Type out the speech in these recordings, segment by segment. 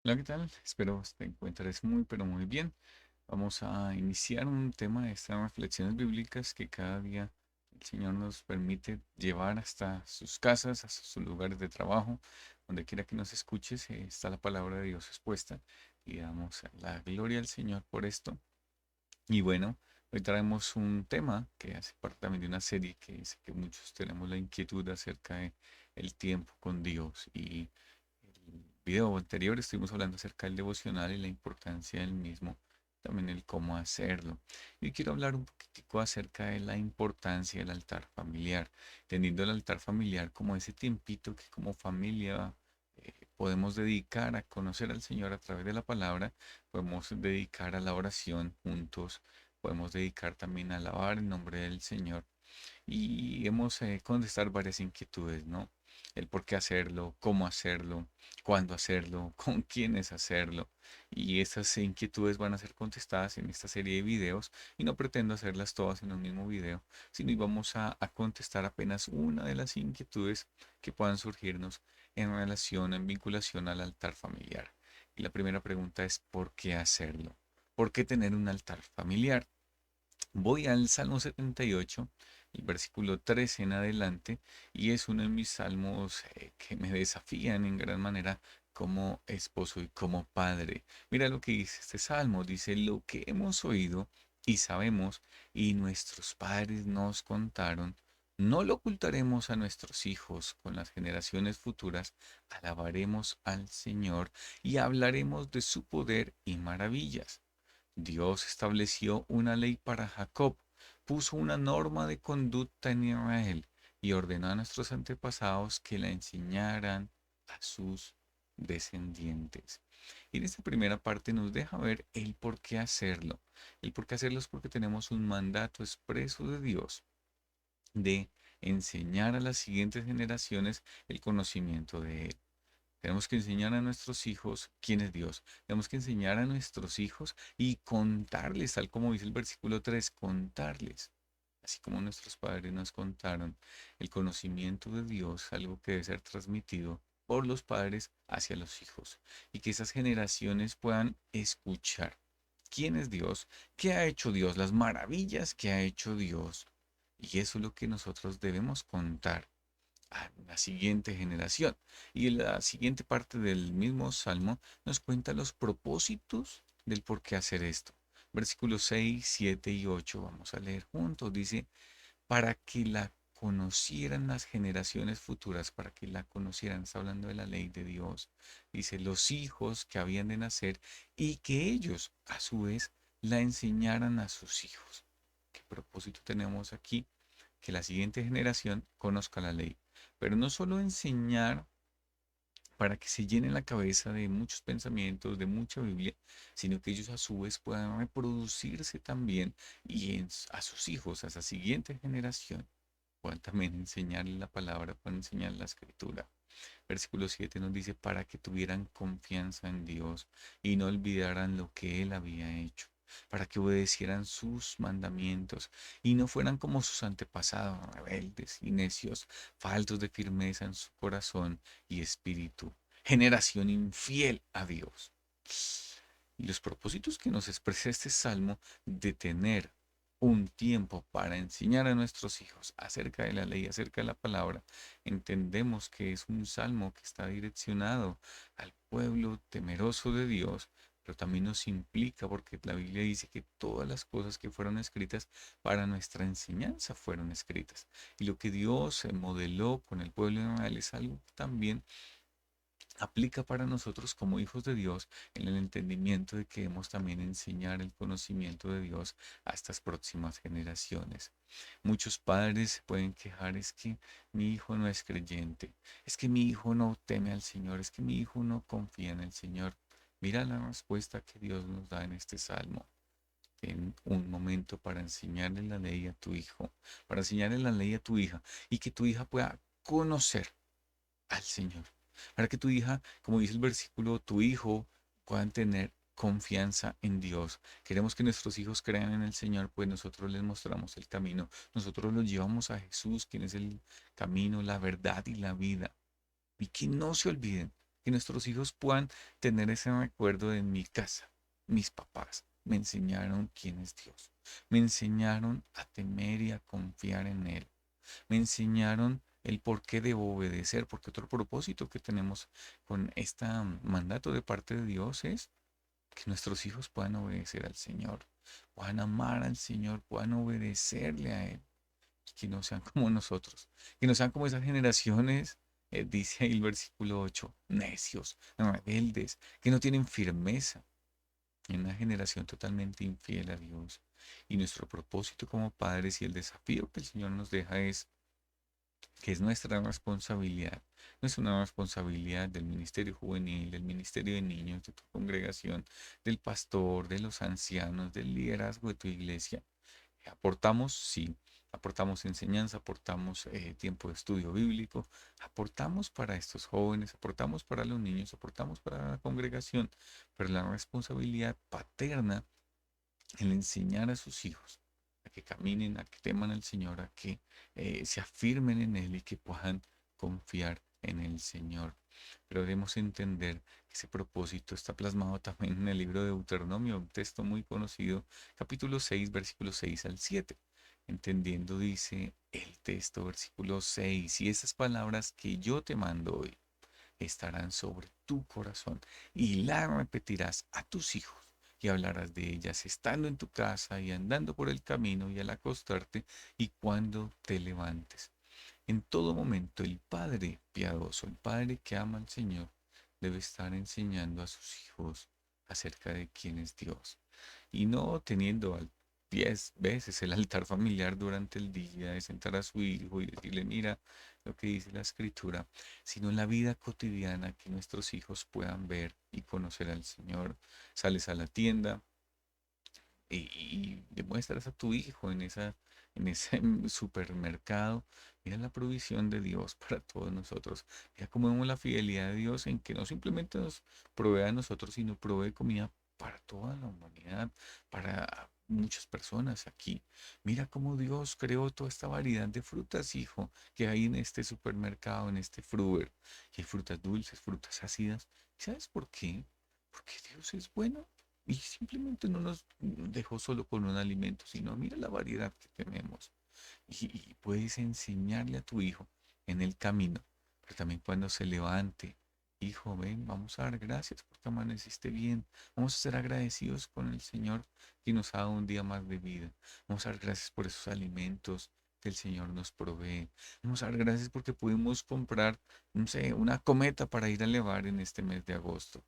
Hola, ¿qué tal? Espero te encuentres muy, pero muy bien. Vamos a iniciar un tema de estas reflexiones bíblicas que cada día el Señor nos permite llevar hasta sus casas, hasta sus lugares de trabajo, donde quiera que nos escuches, está la palabra de Dios expuesta y damos la gloria al Señor por esto. Y bueno, hoy traemos un tema que hace parte también de una serie que sé que muchos tenemos la inquietud acerca de el tiempo con Dios. Y el video anterior estuvimos hablando acerca del devocional y la importancia del mismo, también el cómo hacerlo. Y quiero hablar un poquitico acerca de la importancia del altar familiar, teniendo el altar familiar como ese tiempito que como familia podemos dedicar a conocer al Señor a través de la palabra, podemos dedicar a la oración juntos, podemos dedicar también a alabar el nombre del Señor y hemos contestar varias inquietudes, ¿no? El por qué hacerlo, cómo hacerlo, cuándo hacerlo, con quiénes hacerlo. Y estas inquietudes van a ser contestadas en esta serie de videos y no pretendo hacerlas todas en un mismo video, sino vamos a contestar apenas una de las inquietudes que puedan surgirnos en relación, en vinculación al altar familiar. Y la primera pregunta es ¿por qué hacerlo? ¿Por qué tener un altar familiar? Voy al Salmo 78, el versículo 13 en adelante, y es uno de mis salmos que me desafían en gran manera como esposo y como padre. Mira lo que dice este salmo, dice, lo que hemos oído y sabemos y nuestros padres nos contaron, no lo ocultaremos a nuestros hijos, con las generaciones futuras alabaremos al Señor y hablaremos de su poder y maravillas. Dios estableció una ley para Jacob, puso una norma de conducta en Israel y ordenó a nuestros antepasados que la enseñaran a sus descendientes. Y en esta primera parte nos deja ver el por qué hacerlo. El por qué hacerlo es porque tenemos un mandato expreso de Dios de enseñar a las siguientes generaciones el conocimiento de Él. Tenemos que enseñar a nuestros hijos quién es Dios. Tenemos que enseñar a nuestros hijos y contarles, tal como dice el versículo 3, contarles. Así como nuestros padres nos contaron el conocimiento de Dios, algo que debe ser transmitido por los padres hacia los hijos. Y que esas generaciones puedan escuchar quién es Dios, qué ha hecho Dios, las maravillas que ha hecho Dios. Y eso es lo que nosotros debemos contar a la siguiente generación. Y en la siguiente parte del mismo salmo nos cuenta los propósitos del por qué hacer esto. Versículos 6, 7 y 8 vamos a leer juntos. Dice, para que la conocieran las generaciones futuras, para que la conocieran, está hablando de la ley de Dios. Dice, los hijos que habían de nacer y que ellos a su vez la enseñaran a sus hijos. ¿Qué propósito tenemos aquí? Que la siguiente generación conozca la ley. Pero no solo enseñar para que se llene la cabeza de muchos pensamientos, de mucha Biblia, sino que ellos a su vez puedan reproducirse también y a sus hijos, a esa siguiente generación, puedan también enseñarle la palabra, puedan enseñar la escritura. Versículo 7 nos dice, para que tuvieran confianza en Dios y no olvidaran lo que Él había hecho, para que obedecieran sus mandamientos y no fueran como sus antepasados, rebeldes y necios, faltos de firmeza en su corazón y espíritu, generación infiel a Dios. Y los propósitos que nos expresa este salmo de tener un tiempo para enseñar a nuestros hijos acerca de la ley, acerca de la palabra, entendemos que es un salmo que está direccionado al pueblo temeroso de Dios, pero también nos implica porque la Biblia dice que todas las cosas que fueron escritas para nuestra enseñanza fueron escritas. Y lo que Dios modeló con el pueblo de Israel es algo que también aplica para nosotros como hijos de Dios en el entendimiento de que debemos también enseñar el conocimiento de Dios a estas próximas generaciones. Muchos padres se pueden quejar, es que mi hijo no es creyente, es que mi hijo no teme al Señor, es que mi hijo no confía en el Señor. Mira la respuesta que Dios nos da en este salmo. Ten un momento para enseñarle la ley a tu hijo, para enseñarle la ley a tu hija y que tu hija pueda conocer al Señor. Para que tu hija, como dice el versículo, tu hijo puedan tener confianza en Dios. Queremos que nuestros hijos crean en el Señor, pues nosotros les mostramos el camino. Nosotros los llevamos a Jesús, quien es el camino, la verdad y la vida. Y que no se olviden. Que nuestros hijos puedan tener ese recuerdo de en mi casa. Mis papás me enseñaron quién es Dios. Me enseñaron a temer y a confiar en Él. Me enseñaron el por qué debo obedecer, porque otro propósito que tenemos con este mandato de parte de Dios es que nuestros hijos puedan obedecer al Señor, puedan amar al Señor, puedan obedecerle a Él, y que no sean como nosotros, que no sean como esas generaciones, dice ahí el versículo 8, necios, rebeldes, que no tienen firmeza, en una generación totalmente infiel a Dios. Y nuestro propósito como padres y el desafío que el Señor nos deja es que es nuestra responsabilidad. No es una responsabilidad del ministerio juvenil, del ministerio de niños, de tu congregación, del pastor, de los ancianos, del liderazgo de tu iglesia. Aportamos, sí, aportamos enseñanza, aportamos tiempo de estudio bíblico, aportamos para estos jóvenes, aportamos para los niños, aportamos para la congregación, pero la responsabilidad paterna, el enseñar a sus hijos a que caminen, a que teman al Señor, a que se afirmen en Él y que puedan confiar en el Señor. Pero debemos entender que ese propósito está plasmado también en el libro de Deuteronomio, un texto muy conocido, capítulo 6, versículos 6 al 7. Entendiendo, dice el texto, versículo 6, y esas palabras que yo te mando hoy estarán sobre tu corazón y las repetirás a tus hijos y hablarás de ellas estando en tu casa y andando por el camino y al acostarte y cuando te levantes. En todo momento el padre piadoso, el padre que ama al Señor, debe estar enseñando a sus hijos acerca de quién es Dios y no teniendo al 10 veces el altar familiar durante el día, de sentar a su hijo y decirle, mira lo que dice la escritura, sino en la vida cotidiana que nuestros hijos puedan ver y conocer al Señor. Sales a la tienda y demuestras a tu hijo en ese supermercado. Mira la provisión de Dios para todos nosotros. Mira cómo vemos la fidelidad de Dios en que no simplemente nos provee a nosotros, sino provee comida para toda la humanidad, para muchas personas aquí. Mira cómo Dios creó toda esta variedad de frutas, hijo, que hay en este supermercado, en este fruver. Y hay frutas dulces, frutas ácidas. ¿Sabes por qué? Porque Dios es bueno. Y simplemente no nos dejó solo con un alimento, sino mira la variedad que tenemos. Y puedes enseñarle a tu hijo en el camino, pero también cuando se levante. Hijo, ven, vamos a dar gracias porque amaneciste bien. Vamos a ser agradecidos con el Señor que nos ha dado un día más de vida. Vamos a dar gracias por esos alimentos que el Señor nos provee. Vamos a dar gracias porque pudimos comprar, no sé, una cometa para ir a elevar en este mes de agosto.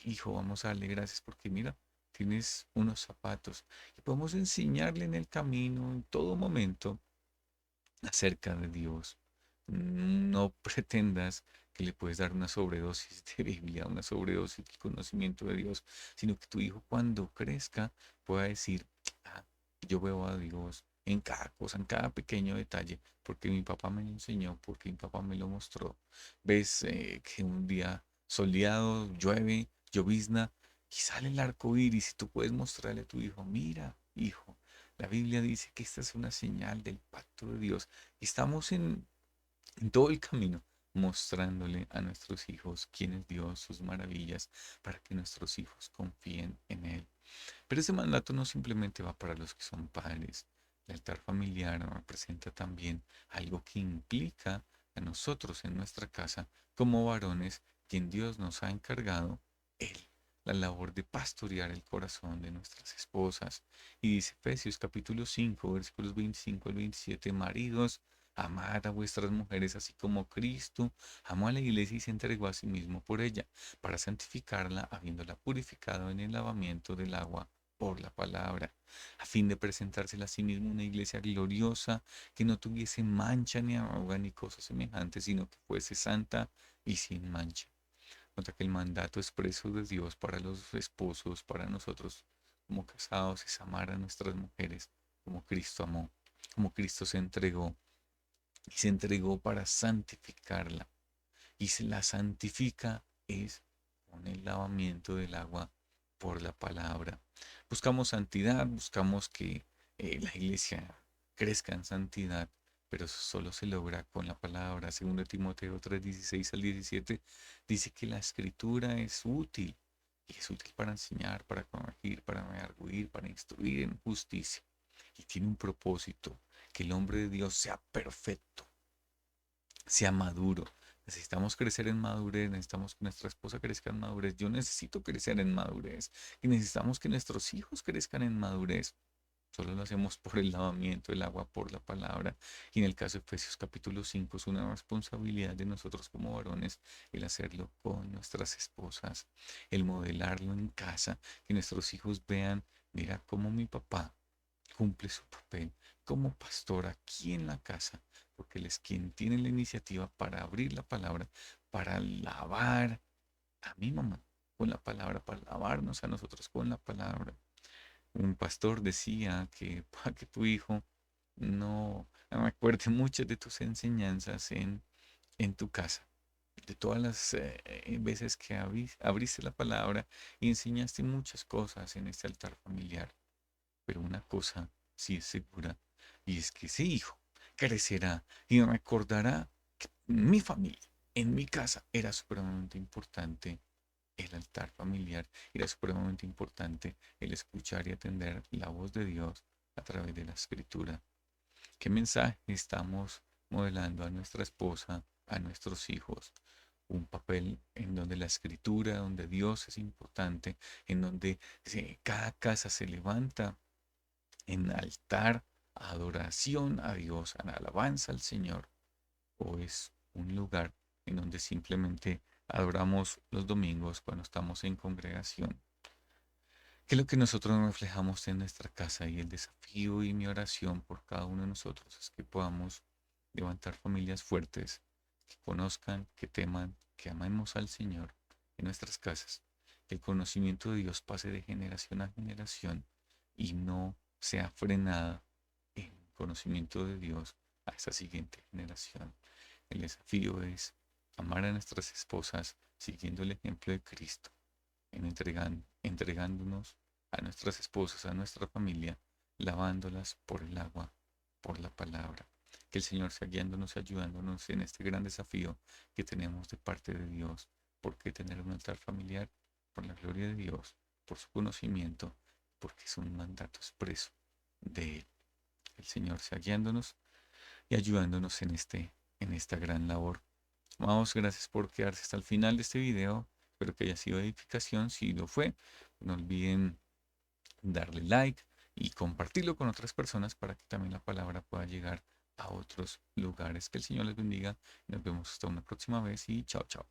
Hijo, vamos a darle gracias porque mira, tienes unos zapatos y podemos enseñarle en el camino, en todo momento, acerca de Dios. No pretendas que le puedes dar una sobredosis de Biblia, una sobredosis de conocimiento de Dios, sino que tu hijo cuando crezca pueda decir, "Ah, yo veo a Dios en cada cosa, en cada pequeño detalle, porque mi papá me lo enseñó, porque mi papá me lo mostró. Ves que un día soleado, llueve, llovizna, y sale el arco iris y tú puedes mostrarle a tu hijo, mira, hijo, la Biblia dice que esta es una señal del pacto de Dios. Y estamos en todo el camino mostrándole a nuestros hijos quién es Dios, sus maravillas, para que nuestros hijos confíen en Él. Pero ese mandato no simplemente va para los que son padres. El altar familiar representa también algo que implica a nosotros en nuestra casa como varones, quien Dios nos ha encargado, Él, la labor de pastorear el corazón de nuestras esposas. Y dice Efesios capítulo 5, versículos 25 al 27, maridos, amad a vuestras mujeres así como Cristo amó a la iglesia y se entregó a sí mismo por ella, para santificarla, habiéndola purificado en el lavamiento del agua por la palabra, a fin de presentársela a sí mismo una iglesia gloriosa, que no tuviese mancha ni arruga ni cosas semejantes, sino que fuese santa y sin mancha. Nota que el mandato expreso de Dios para los esposos, para nosotros como casados, es amar a nuestras mujeres como Cristo amó, como Cristo se entregó y se entregó para santificarla. Y se la santifica es con el lavamiento del agua por la palabra. Buscamos santidad, buscamos que la iglesia crezca en santidad, pero eso solo se logra con la palabra. Segundo Timoteo 3:16 al 17 dice que la escritura es útil, y es útil para enseñar, para corregir, para redarguir, para instruir en justicia. Y tiene un propósito, que el hombre de Dios sea perfecto, sea maduro. Necesitamos crecer en madurez, necesitamos que nuestra esposa crezca en madurez. Yo necesito crecer en madurez y necesitamos que nuestros hijos crezcan en madurez. Solo lo hacemos por el lavamiento del agua, por la palabra. Y en el caso de Efesios capítulo 5 es una responsabilidad de nosotros como varones el hacerlo con nuestras esposas, el modelarlo en casa, que nuestros hijos vean, mira cómo mi papá cumple su papel como pastor aquí en la casa, porque él es quien tiene la iniciativa para abrir la palabra, para lavar a mi mamá con la palabra, para lavarnos a nosotros con la palabra. Un pastor decía que para que tu hijo no recuerde muchas de tus enseñanzas en tu casa, de todas las veces que abriste la palabra y enseñaste muchas cosas en este altar familiar. Pero una cosa sí es segura, y es que ese hijo crecerá y recordará que mi familia, en mi casa, era supremamente importante el altar familiar, era supremamente importante el escuchar y atender la voz de Dios a través de la escritura. ¿Qué mensaje estamos modelando a nuestra esposa, a nuestros hijos? Un papel en donde la escritura, donde Dios es importante, en donde cada casa se levanta en altar, adoración a Dios, en alabanza al Señor, o es un lugar en donde simplemente adoramos los domingos cuando estamos en congregación. ¿Qué es lo que nosotros reflejamos en nuestra casa? Y el desafío y mi oración por cada uno de nosotros es que podamos levantar familias fuertes, que conozcan, que teman, que amemos al Señor en nuestras casas, que el conocimiento de Dios pase de generación a generación y no sea frenada en conocimiento de Dios a esa siguiente generación. El desafío es amar a nuestras esposas siguiendo el ejemplo de Cristo, en entregándonos a nuestras esposas, a nuestra familia, lavándolas por el agua, por la palabra. Que el Señor sea guiándonos y ayudándonos en este gran desafío que tenemos de parte de Dios. Porque tener un altar familiar, por la gloria de Dios, por su conocimiento, porque es un mandato expreso de Él. El Señor sea guiándonos y ayudándonos en esta gran labor. Amados, gracias por quedarse hasta el final de este video. Espero que haya sido de edificación. Si lo fue, no olviden darle like y compartirlo con otras personas para que también la palabra pueda llegar a otros lugares. Que el Señor les bendiga. Nos vemos hasta una próxima vez y chao, chao.